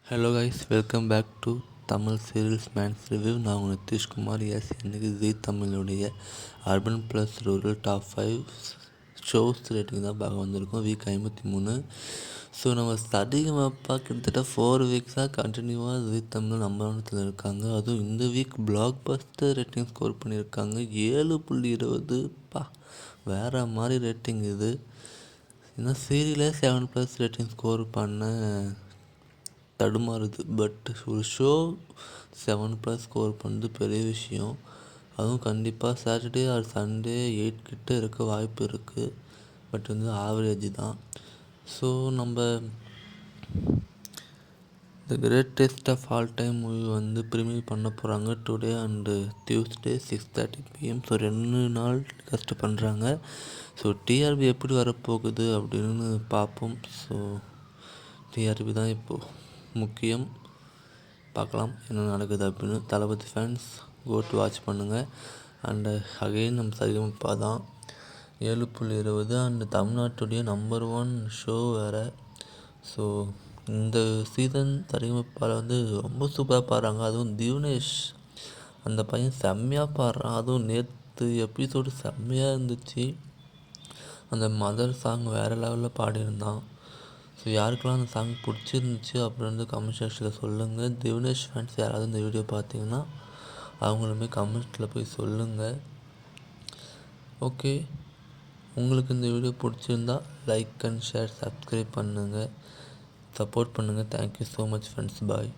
Hello guys, welcome back to Tamil serials man's review. நான் உங்கள் நிதிஷ்குமார். இன்றைக்கி ஜீ தமிழுடைய urban plus rural top 5 shows rating தான் பார்க்க வந்திருக்கோம். வீக் 53. ஸோ நம்ம அதிகமாக கிட்டத்தட்ட 4 வீக்ஸாக கண்டினியூவாக ஜீ தமிழ் நம்பர் 1 இருக்காங்க. அதுவும் இந்த week black Bastar rating score பண்ணியிருக்காங்க. 7.20. வேறு மாதிரி ரேட்டிங் இது. இன்னும் சீரியலே 7+ ரேட்டிங் ஸ்கோர் பண்ண தடுமாறுது. பட் ஒரு ஷோ 7+ ஸ்கோர் பண்ணுறது பெரிய விஷயம். அதுவும் கண்டிப்பாக சாட்டர்டே ஆர் சண்டே 8 கிட்ட இருக்க வாய்ப்பு இருக்குது. பட் ஆவரேஜ் தான். ஸோ நம்ம the greatest of all time movie premiere பண்ண போகிறாங்க today and Tuesday 6:30 PM. So 2 நாள் கஷ்டம் பண்ணுறாங்க. ஸோ டிஆர்பி எப்படி வரப்போகுது அப்படின்னு பார்ப்போம். ஸோ டிஆர்பி தான் இப்போது முக்கியம். பார்க்கலாம் என்ன நடக்குது அப்படின்னு. தளபதி ஃபேன்ஸ் கோட்டு வாட்ச் பண்ணுங்கள். அண்டு அகெயின் நம்ம சரிகமப்பா தான் 7.20 அண்டு தமிழ்நாட்டுடைய நம்பர் 1 ஷோ வேறு. ஸோ இந்த சீசன் சரிகமப்பாவில் ரொம்ப சூப்பராக பாடுறாங்க. அதுவும் திவ்னேஷ், அந்த பையன் செம்மையாக பாடுறான். அதுவும் நேற்று எபிசோடு செம்மையாக இருந்துச்சு. அந்த மதர் சாங் வேறு லெவலில் பாடியிருந்தான். ஸோ யாருக்கெல்லாம் அந்த சாங் பிடிச்சிருந்துச்சு அப்படின்னு கமெண்ட் செக்ஷனில் சொல்லுங்கள். திவ்னேஷ் ஃபேன்ஸ் யாராவது இந்த வீடியோ பார்த்தீங்கன்னா அவங்களுமே கமெண்ட்டில் போய் சொல்லுங்கள். ஓகே, உங்களுக்கு இந்த வீடியோ பிடிச்சிருந்தா லைக் அண்ட் ஷேர், சப்ஸ்கிரைப் பண்ணுங்கள், சப்போர்ட் பண்ணுங்கள். Thank you so much friends. பாய்.